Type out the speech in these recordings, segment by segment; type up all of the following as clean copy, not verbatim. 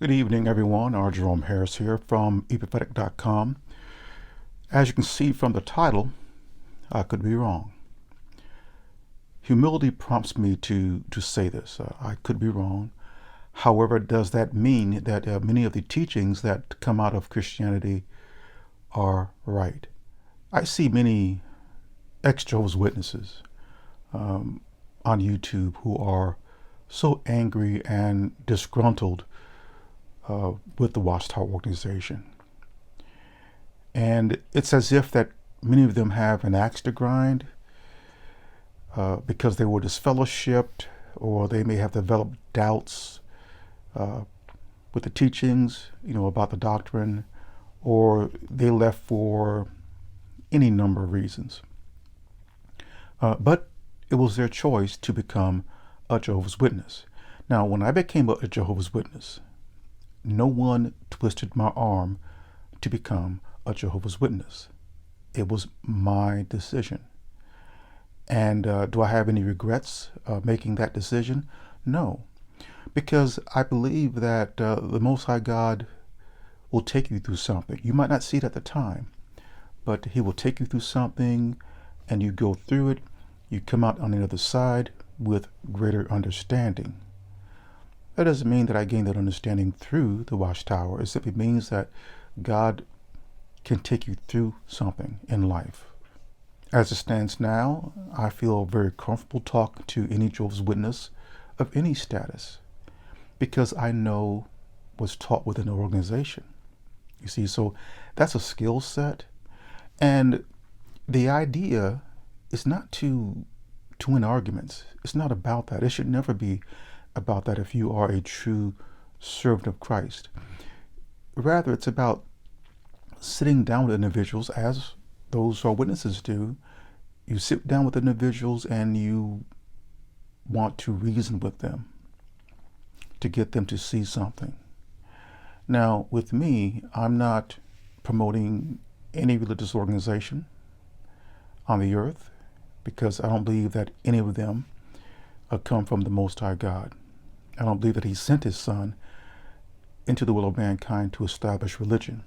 Good evening, everyone. R. Jerome Harris here from eprophetic.com. As you can see from the title, I could be wrong. Humility prompts me to say this. I could be wrong. However, does that mean that many of the teachings that come out of Christianity are right? I see many ex-Jehovah's Witnesses on YouTube who are so angry and disgruntled with the Watchtower organization. And it's as if that many of them have an axe to grind because they were disfellowshipped, or they may have developed doubts with the teachings, about the doctrine, or they left for any number of reasons. But it was their choice to become a Jehovah's Witness. Now, when I became a Jehovah's Witness, no one twisted my arm to become a Jehovah's Witness. It was my decision. And do I have any regrets making that decision? No, because I believe that the Most High God will take you through something. You might not see it at the time, but He will take you through something, and you go through it. You come out on the other side with greater understanding. That doesn't mean that I gained that understanding through the Watchtower. It simply means that God can take you through something in life. As it stands now, I feel very comfortable talking to any Jehovah's Witness of any status because I know what's taught within the organization. You see, so that's a skill set. And the idea is not to win arguments. It's not about that. It should never be about that if you are a true servant of Christ. Rather, it's about sitting down with individuals, as those who are witnesses do. You sit down with individuals and you want to reason with them to get them to see something. Now, with me, I'm not promoting any religious organization on the earth because I don't believe that any of them come from the Most High God. I don't believe that He sent His Son into the will of mankind to establish religion.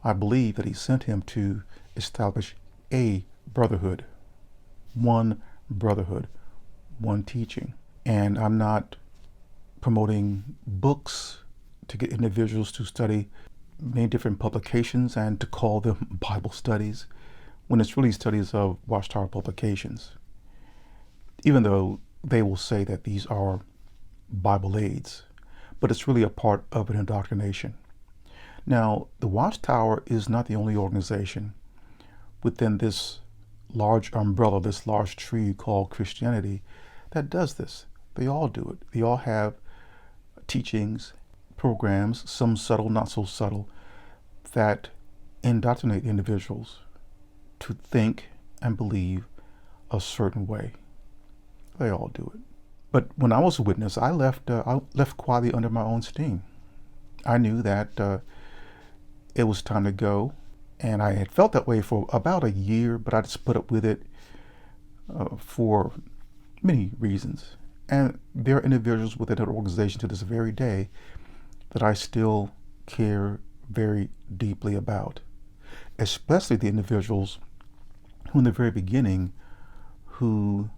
I believe that He sent Him to establish a brotherhood, one teaching. And I'm not promoting books to get individuals to study many different publications and to call them Bible studies when it's really studies of Watchtower publications, even though they will say that these are Bible aids, but it's really a part of an indoctrination. Now, the Watchtower is not the only organization within this large umbrella, this large tree called Christianity, that does this. They all do it. They all have teachings, programs, some subtle, not so subtle, that indoctrinate individuals to think and believe a certain way. They all do it. But when I was a witness, I left quietly under my own steam. I knew that it was time to go, and I had felt that way for about a year, but I just put up with it for many reasons. And there are individuals within that organization to this very day that I still care very deeply about, especially the individuals who in the very beginning who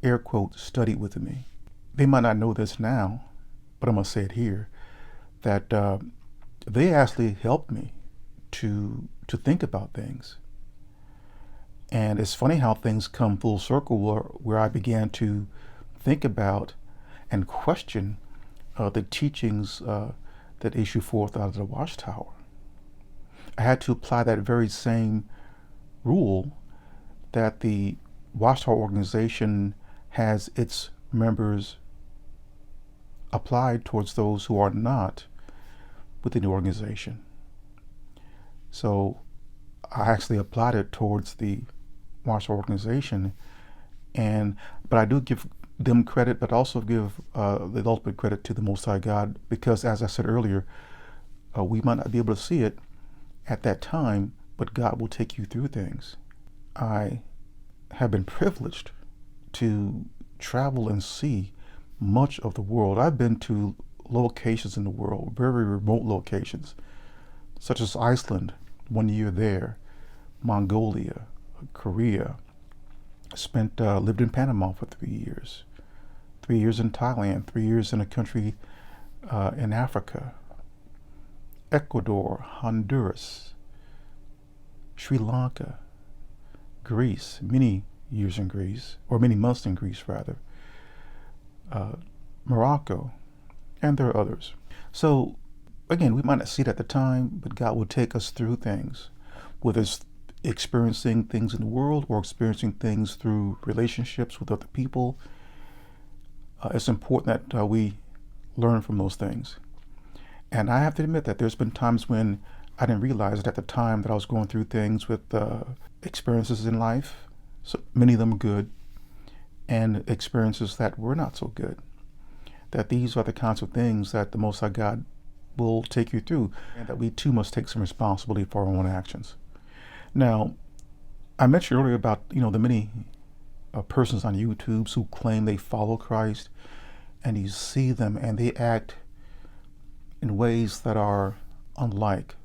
air quote studied with me. They might not know this now, but I'm gonna say it here, that they actually helped me to think about things. And it's funny how things come full circle where I began to think about and question the teachings that issue forth out of the Watchtower. I had to apply that very same rule that the Watchtower organization has its members applied towards those who are not within the organization. So I actually applied it towards the Watchtower organization, but I do give them credit, but also give the ultimate credit to the Most High God, because as I said earlier, we might not be able to see it at that time, but God will take you through things. I have been privileged to travel and see much of the world. I've been to locations in the world, very remote locations, such as Iceland, 1 year there, Mongolia, Korea. Lived in Panama for 3 years, 3 years in Thailand, 3 years in a country in Africa, Ecuador, Honduras, Sri Lanka, Greece, many years in Greece, or many months in Greece rather, Morocco, and there are others. So again, we might not see it at the time, but God will take us through things, whether it's experiencing things in the world or experiencing things through relationships with other people. It's important that we learn from those things. And I have to admit that there's been times when I didn't realize it at the time that I was going through things with experiences in life, so many of them good, and experiences that were not so good. That these are the kinds of things that the Most High God will take you through, and that we too must take some responsibility for our own actions. Now, I mentioned earlier about the many persons on YouTube who claim they follow Christ, and you see them and they act in ways that are unlike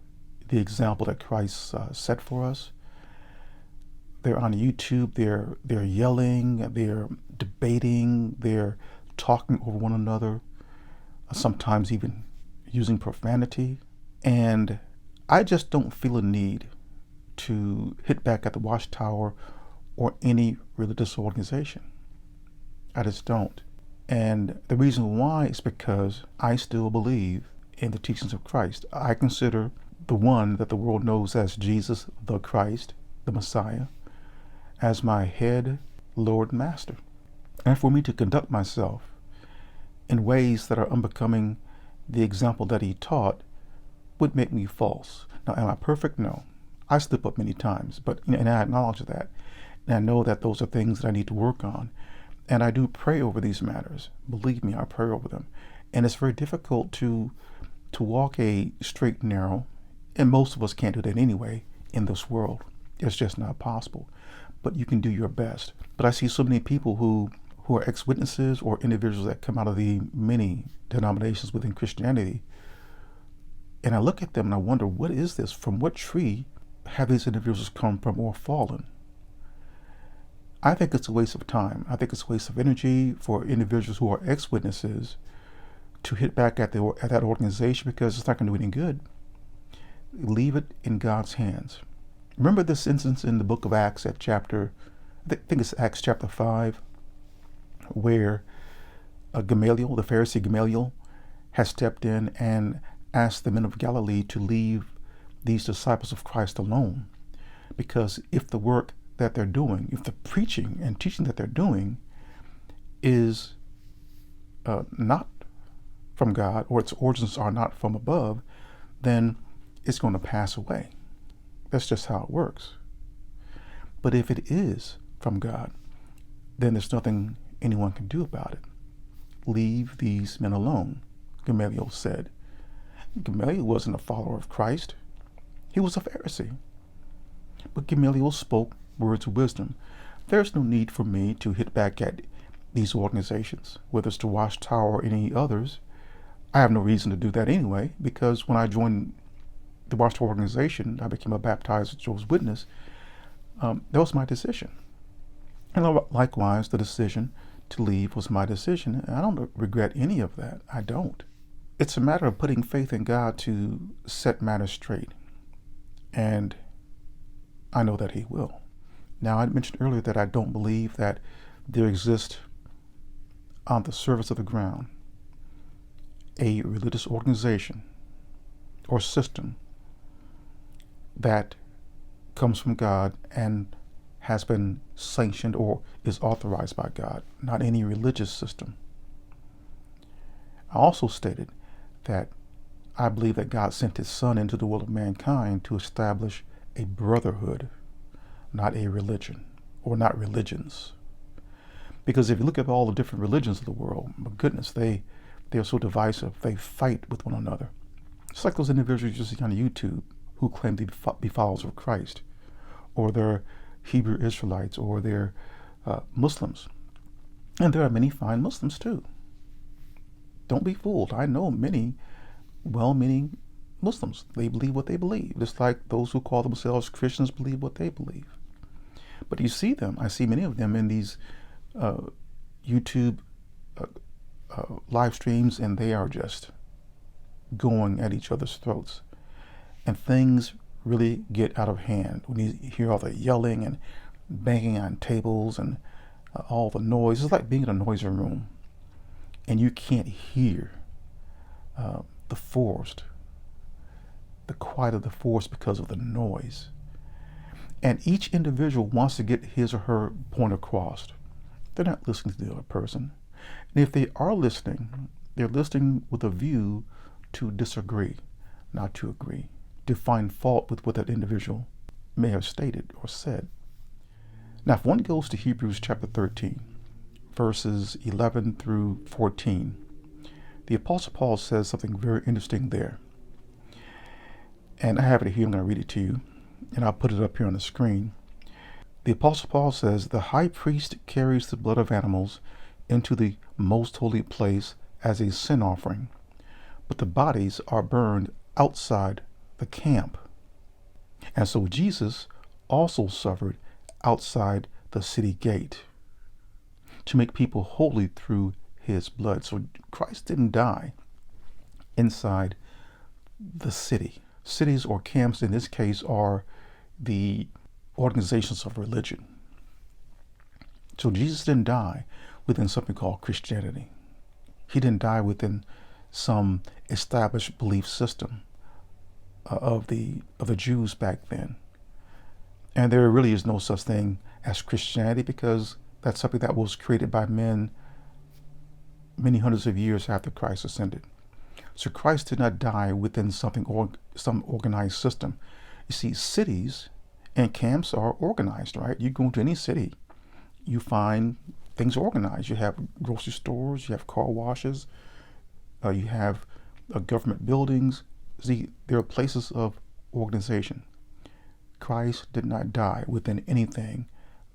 the example that Christ set for us. They're on YouTube, they're yelling, they're debating, they're talking over one another, sometimes even using profanity. And I just don't feel a need to hit back at the Watchtower or any religious organization. I just don't. And the reason why is because I still believe in the teachings of Christ. I consider the one that the world knows as Jesus the Christ, the Messiah, as my head, Lord, Master. And for me to conduct myself in ways that are unbecoming the example that he taught would make me false. Now, am I perfect? No. I slip up many times, but and I acknowledge that. And I know that those are things that I need to work on. And I do pray over these matters. Believe me, I pray over them. And it's very difficult to walk a straight and narrow, and most of us can't do that anyway in this world. It's just not possible. But you can do your best. But I see so many people who are ex-witnesses or individuals that come out of the many denominations within Christianity, and I look at them and I wonder, what is this? From what tree have these individuals come from or fallen? I think it's a waste of time. I think it's a waste of energy for individuals who are ex-witnesses to hit back at that organization, because it's not going to do any good. Leave it in God's hands. Remember this instance in the book of Acts at I think it's Acts chapter 5, where Gamaliel, the Pharisee Gamaliel, has stepped in and asked the men of Galilee to leave these disciples of Christ alone. Because if the work that they're doing, if the preaching and teaching that they're doing is not from God, or its origins are not from above, then it's going to pass away. That's just how it works. But if it is from God, then there's nothing anyone can do about it. Leave these men alone, Gamaliel said. Gamaliel wasn't a follower of Christ. He was a Pharisee. But Gamaliel spoke words of wisdom. There's no need for me to hit back at these organizations, whether it's the Watchtower or any others. I have no reason to do that anyway, because when I joined the Watchtower organization, I became a baptized Jehovah's Witness. That was my decision. And likewise, the decision to leave was my decision. And I don't regret any of that. I don't. It's a matter of putting faith in God to set matters straight. And I know that he will. Now, I mentioned earlier that I don't believe that there exists on the surface of the ground a religious organization or system that comes from God and has been sanctioned or is authorized by God, not any religious system. I also stated that I believe that God sent his Son into the world of mankind to establish a brotherhood, not a religion, or not religions. Because if you look at all the different religions of the world, my goodness, they are so divisive. They fight with one another. It's like those individuals you see on YouTube who claim to be followers of Christ, or they're Hebrew Israelites, or they're Muslims. And there are many fine Muslims too. Don't be fooled. I know many well-meaning Muslims. They believe what they believe, just like those who call themselves Christians believe what they believe. But you see them, I see many of them in these YouTube live streams, and they are just going at each other's throats. And things really get out of hand when you hear all the yelling and banging on tables and all the noise. It's like being in a noisy room and you can't hear the quiet of the forest because of the noise. And each individual wants to get his or her point across. They're not listening to the other person. And if they are listening, they're listening with a view to disagree, not to agree, to find fault with what that individual may have stated or said. Now, if one goes to Hebrews chapter 13, verses 11 through 14, the Apostle Paul says something very interesting there. And I have it here, I'm going to read it to you, and I'll put it up here on the screen. The Apostle Paul says, "The high priest carries the blood of animals into the most holy place as a sin offering, but the bodies are burned outside the camp. And so Jesus also suffered outside the city gate to make people holy through his blood." So Christ didn't die inside the city. Cities or camps in this case are the organizations of religion. So Jesus didn't die within something called Christianity. He didn't die within some established belief system of the Jews back then. And there really is no such thing as Christianity, because that's something that was created by men many hundreds of years after Christ ascended. So Christ did not die within something or some organized system. You see, cities and camps are organized, right? You go into any city, you find things organized. You have grocery stores, you have car washes, you have government buildings. See, there are places of organization. Christ did not die within anything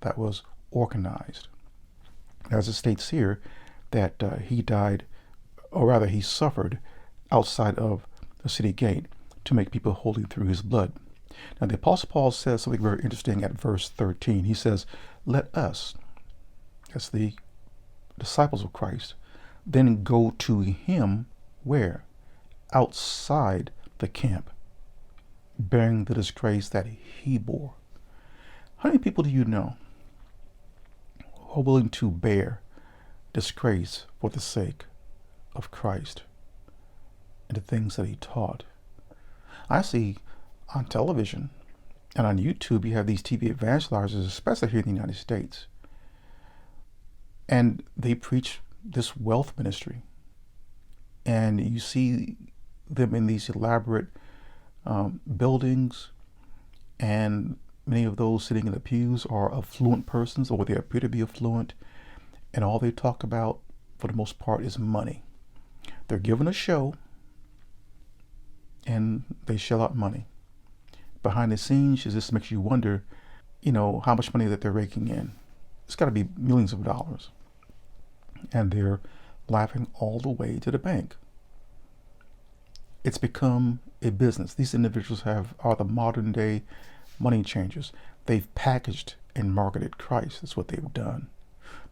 that was organized. As it states here, that he died, or rather he suffered outside of the city gate to make people holy through his blood. Now the Apostle Paul says something very interesting at verse 13. He says, "Let us," that's the disciples of Christ, "then go to him," where? "Outside the camp, bearing the disgrace that he bore." How many people do you know who are willing to bear disgrace for the sake of Christ and the things that he taught? I see on television and on YouTube, you have these TV evangelizers, especially here in the United States, and they preach this wealth ministry. And you see them in these elaborate buildings, and many of those sitting in the pews are affluent persons, or they appear to be affluent, and all they talk about for the most part is money. They're given a show and they shell out money. Behind the scenes, it just makes you wonder, how much money that they're raking in. It's got to be millions of dollars. And they're laughing all the way to the bank. It's become a business. These individuals are the modern day money changers. They've packaged and marketed Christ. That's what they've done.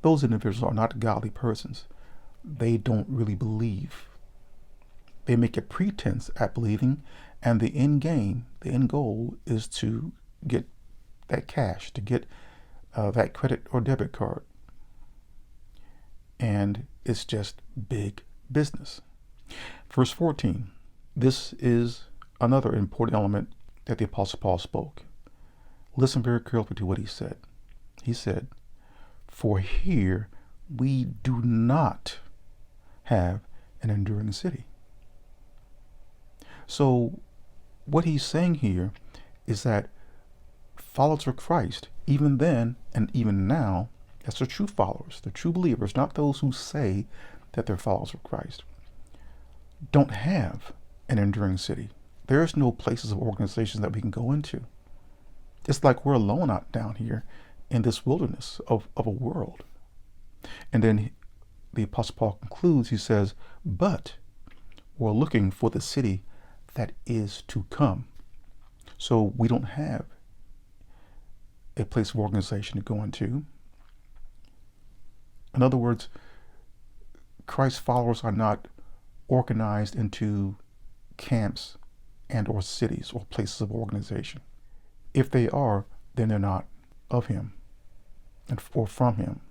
Those individuals are not godly persons. They don't really believe. They make a pretense at believing, and the end game, the end goal, is to get that cash, to get that credit or debit card. And it's just big business. Verse 14. This is another important element that the Apostle Paul spoke. Listen very carefully to what he said. He said, "For here we do not have an enduring city." So what he's saying here is that followers of Christ, even then and even now, that's the true followers, the true believers, not those who say that they're followers of Christ, don't have an enduring city. There's no places of organizations that we can go into. It's like we're alone out down here in this wilderness of a world. And then the Apostle Paul concludes, he says, but we're looking for the city that is to come. So we don't have a place of organization to go into. In other words, Christ's followers are not organized into camps and or cities or places of organization. If they are, then they're not of him or from him.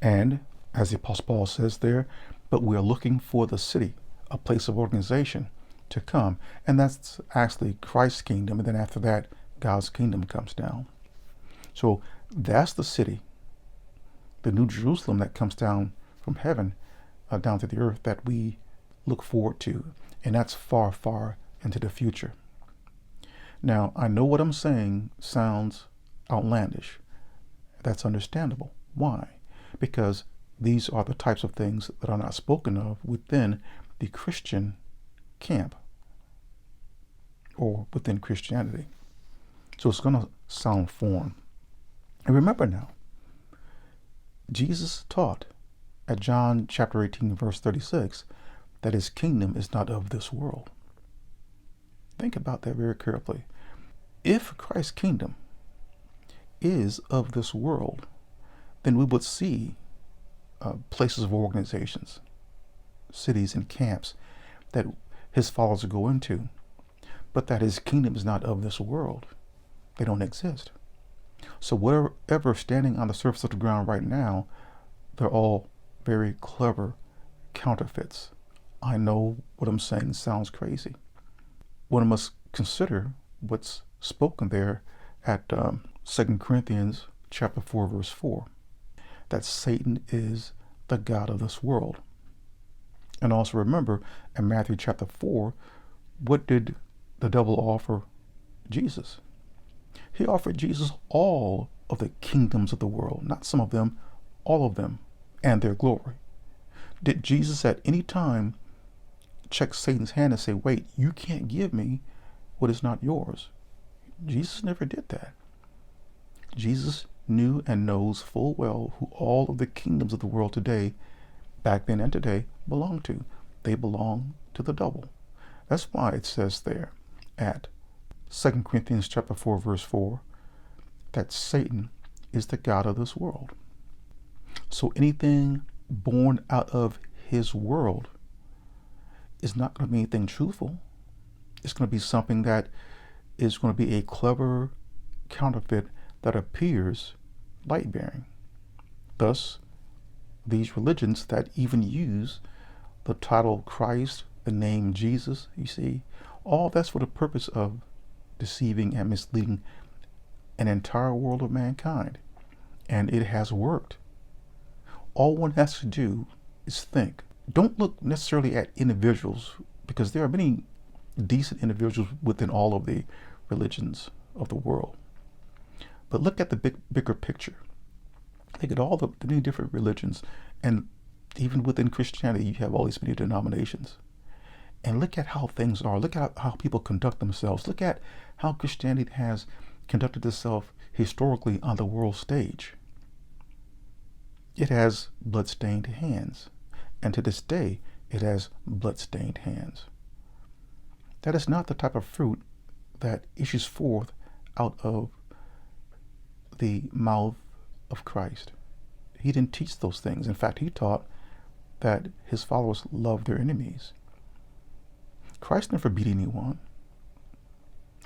And as the Apostle Paul says there, but we are looking for the city, a place of organization to come. And that's actually Christ's kingdom. And then after that, God's kingdom comes down. So that's the city, the New Jerusalem that comes down from heaven, down to the earth, that we look forward to. And that's far, far into the future. Now, I know what I'm saying sounds outlandish. That's understandable. Why? Because these are the types of things that are not spoken of within the Christian camp or within Christianity. So it's going to sound foreign. And remember now, Jesus taught at John chapter 18, verse 36, that his kingdom is not of this world. Think about that very carefully. If Christ's kingdom is of this world, then we would see places of organizations, cities and camps that his followers go into, but that his kingdom is not of this world. They don't exist. So whatever standing on the surface of the ground right now, they're all very clever counterfeits. I know what I'm saying sounds crazy. One must consider what's spoken there at 2 Corinthians chapter 4, verse 4, that Satan is the god of this world. And also remember in Matthew chapter 4, what did the devil offer Jesus? He offered Jesus all of the kingdoms of the world, not some of them, all of them, and their glory. Did Jesus at any time check Satan's hand and say, wait, you can't give me what is not yours? Jesus never did that. Jesus knew and knows full well who all of the kingdoms of the world today, back then and today, belong to. They belong to the devil. That's why it says there at 2 Corinthians chapter 4, verse 4, that Satan is the god of this world. So anything born out of his world is not going to be anything truthful. It's going to be something that is going to be a clever counterfeit that appears light-bearing. Thus, these religions that even use the title Christ, the name Jesus, you see, all that's for the purpose of deceiving and misleading an entire world of mankind. And it has worked. All one has to do is think. Don't look necessarily at individuals, because there are many decent individuals within all of the religions of the world. But look at the bigger picture. Look at all the many different religions, and even within Christianity, you have all these many denominations. And look at how things are. Look at how people conduct themselves. Look at how Christianity has conducted itself historically on the world stage. It has blood-stained hands. And to this day, it has blood-stained hands. That is not the type of fruit that issues forth out of the mouth of Christ. He didn't teach those things. In fact, he taught that his followers love their enemies. Christ never beat anyone.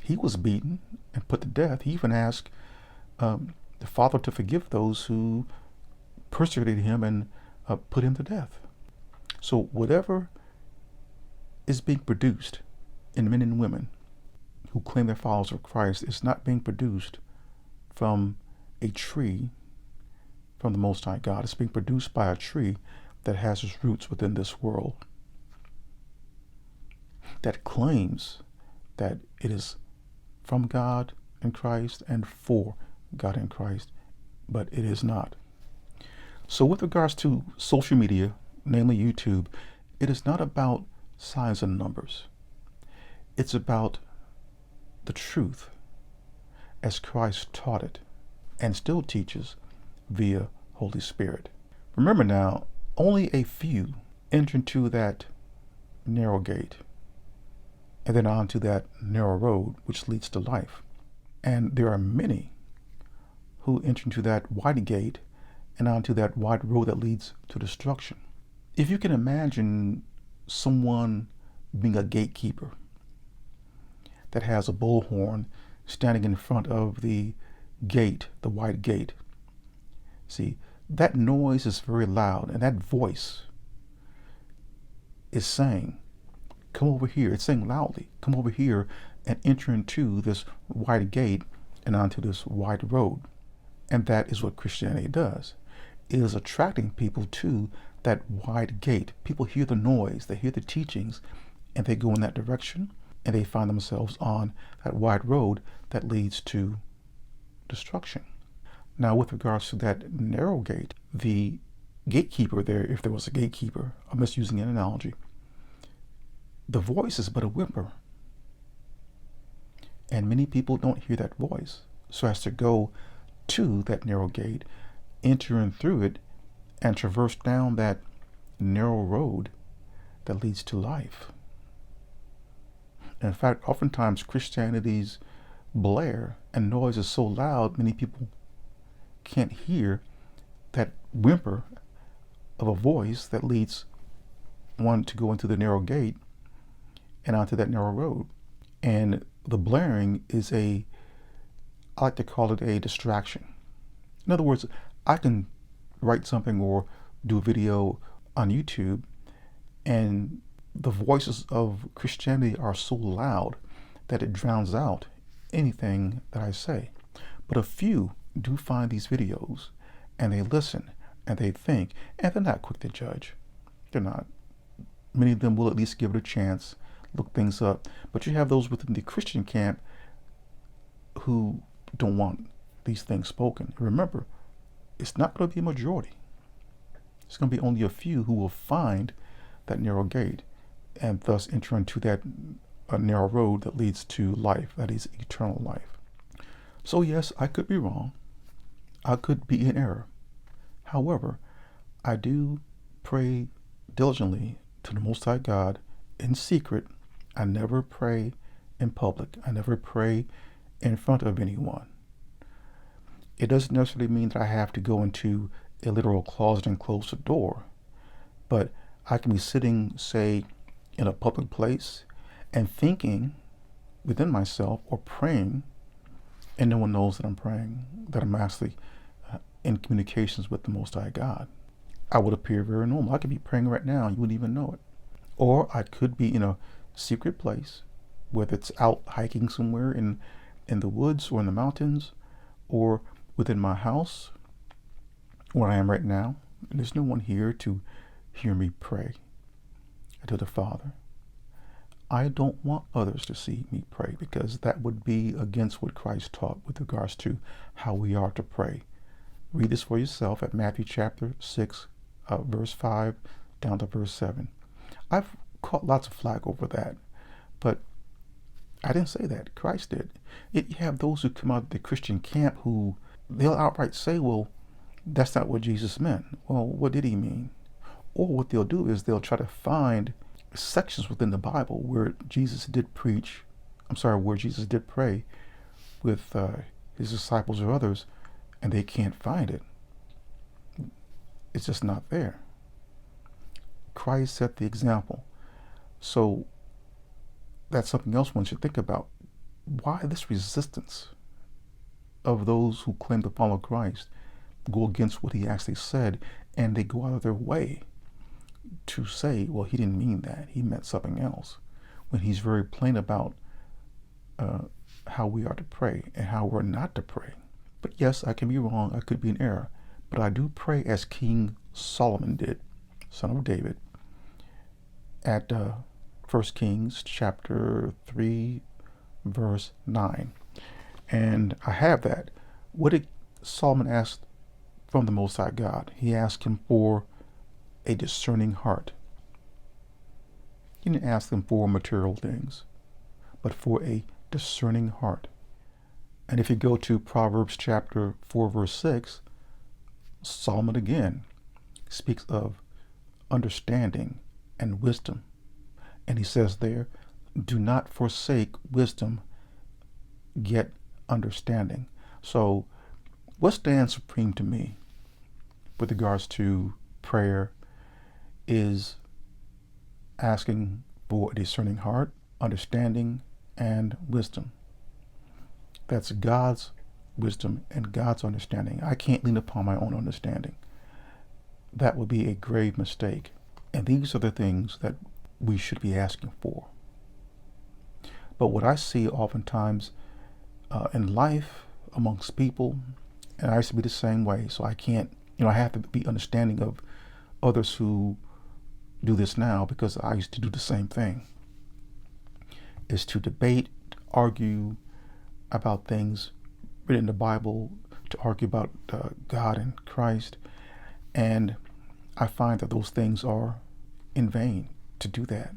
He was beaten and put to death. He even asked the Father to forgive those who persecuted him and put him to death. So whatever is being produced in men and women who claim they're followers of Christ is not being produced from a tree from the Most High God. It's being produced by a tree that has its roots within this world, that claims that it is from God and Christ and for God and Christ, but it is not. So with regards to social media, namely YouTube, it is not about size and numbers. It's about the truth as Christ taught it and still teaches via Holy Spirit. Remember now, Only a few enter into that narrow gate and then onto that narrow road which leads to life. And there are many who enter into that wide gate and onto that wide road that leads to destruction. If you can imagine someone being a gatekeeper that has a bullhorn standing in front of the gate, the wide gate, see, that noise is very loud, and that voice is saying, come over here. It's saying loudly, come over here and enter into this wide gate and onto this wide road. And that is what Christianity does. It is attracting people to that wide gate. People hear the noise, they hear the teachings, and they go in that direction, and they find themselves on that wide road that leads to destruction. Now, with regards to that narrow gate, the gatekeeper there, if there was a gatekeeper, I'm just using an analogy, the voice is but a whimper. And many people don't hear that voice, so as to go to that narrow gate, enter in through it, and traverse down that narrow road that leads to life. In fact, oftentimes Christianity's blare and noise is so loud, many people can't hear that whimper of a voice that leads one to go into the narrow gate and onto that narrow road. And the blaring is I like to call it a distraction. In other words, I can write something or do a video on YouTube, and the voices of Christianity are so loud that it drowns out anything that I say. But a few do find these videos, and they listen, and they think, and they're not quick to judge. They're not. Many of them will at least give it a chance, look things up. But you have those within the Christian camp who don't want these things spoken. Remember, it's not going to be a majority. It's going to be only a few who will find that narrow gate and thus enter into that narrow road that leads to life, that is eternal life. So yes, I could be wrong. I could be in error. However, I do pray diligently to the Most High God in secret. I never pray in public. I never pray in front of anyone. It doesn't necessarily mean that I have to go into a literal closet and close the door, but I can be sitting, say, in a public place and thinking within myself or praying, and no one knows that I'm praying, that I'm actually in communications with the Most High God. I would appear very normal. I could be praying right now and you wouldn't even know it. Or I could be in a secret place, whether it's out hiking somewhere in the woods or in the mountains, or within my house where I am right now. And there's no one here to hear me pray to the Father. I don't want others to see me pray, because that would be against what Christ taught with regards to how we are to pray. Read this for yourself at Matthew chapter 6, verse 5 down to verse 7. I've caught lots of flack over that, but I didn't say that. Christ did. Yet you have those who come out of the Christian camp who they'll outright say, well, that's not what Jesus meant. Well, what did he mean? Or what they'll do is they'll try to find sections within the Bible where Jesus did where Jesus did pray with his disciples or others, and they can't find it. It's just not there. Christ set the example. So that's something else one should think about. Why this resistance of those who claim to follow Christ go against what he actually said, and they go out of their way to say, well, he didn't mean that. He meant something else, when he's very plain about how we are to pray and how we're not to pray. But yes, I can be wrong. I could be in error. But I do pray as King Solomon did, son of David, at 1 Kings chapter 3, verse 9. And I have that. What did Solomon ask from the Most High God? He asked him for a discerning heart. He didn't ask him for material things, but for a discerning heart. And if you go to Proverbs chapter 4, verse 6, Solomon again speaks of understanding and wisdom. And he says there, do not forsake wisdom, get understanding. So what stands supreme to me with regards to prayer is asking for a discerning heart, understanding, and wisdom. That's God's wisdom and God's understanding. I can't lean upon my own understanding. That would be a grave mistake. And these are the things that we should be asking for. But what I see oftentimes in life amongst people, and I used to be the same way, so I can't, I have to be understanding of others who do this now because I used to do the same thing, is to debate, argue about things written in the Bible, to argue about God and Christ. And I find that those things are in vain to do that,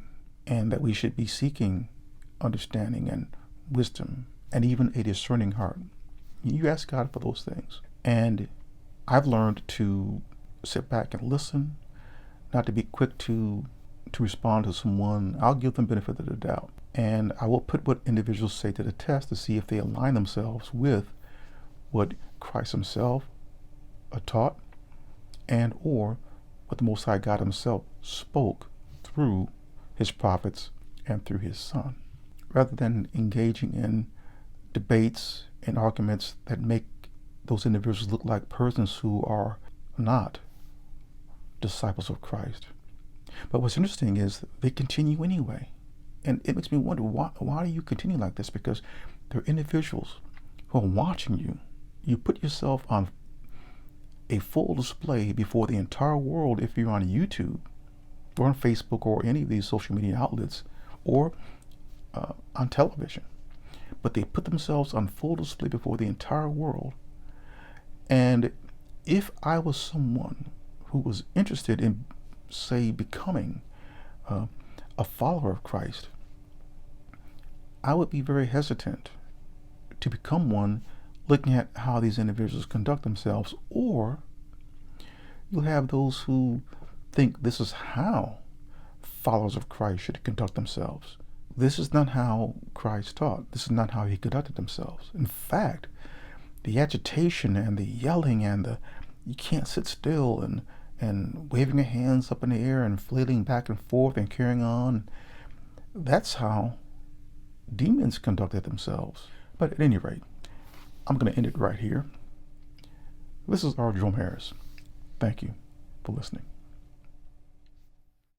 and that we should be seeking understanding and wisdom and even a discerning heart. You ask God for those things. And I've learned to sit back and listen, not to be quick to respond to someone. I'll give them benefit of the doubt. And I will put what individuals say to the test to see if they align themselves with what Christ himself taught and or what the Most High God himself spoke through his prophets and through his Son, rather than engaging in debates and arguments that make those individuals look like persons who are not disciples of Christ. But what's interesting is they continue anyway. And it makes me wonder, why do you continue like this? Because there are individuals who are watching you. You put yourself on a full display before the entire world if you're on YouTube or on Facebook or any of these social media outlets or on television. But they put themselves on full display before the entire world. And if I was someone who was interested in, say, becoming a follower of Christ, I would be very hesitant to become one looking at how these individuals conduct themselves. Or you'll have those who think this is how followers of Christ should conduct themselves. This is not how Christ taught. This is not how he conducted themselves. In fact, the agitation and the yelling and the you can't sit still and waving your hands up in the air and flailing back and forth and carrying on, that's how demons conducted themselves. But at any rate, I'm going to end it right here. This is R. Jerome Harris. Thank you for listening.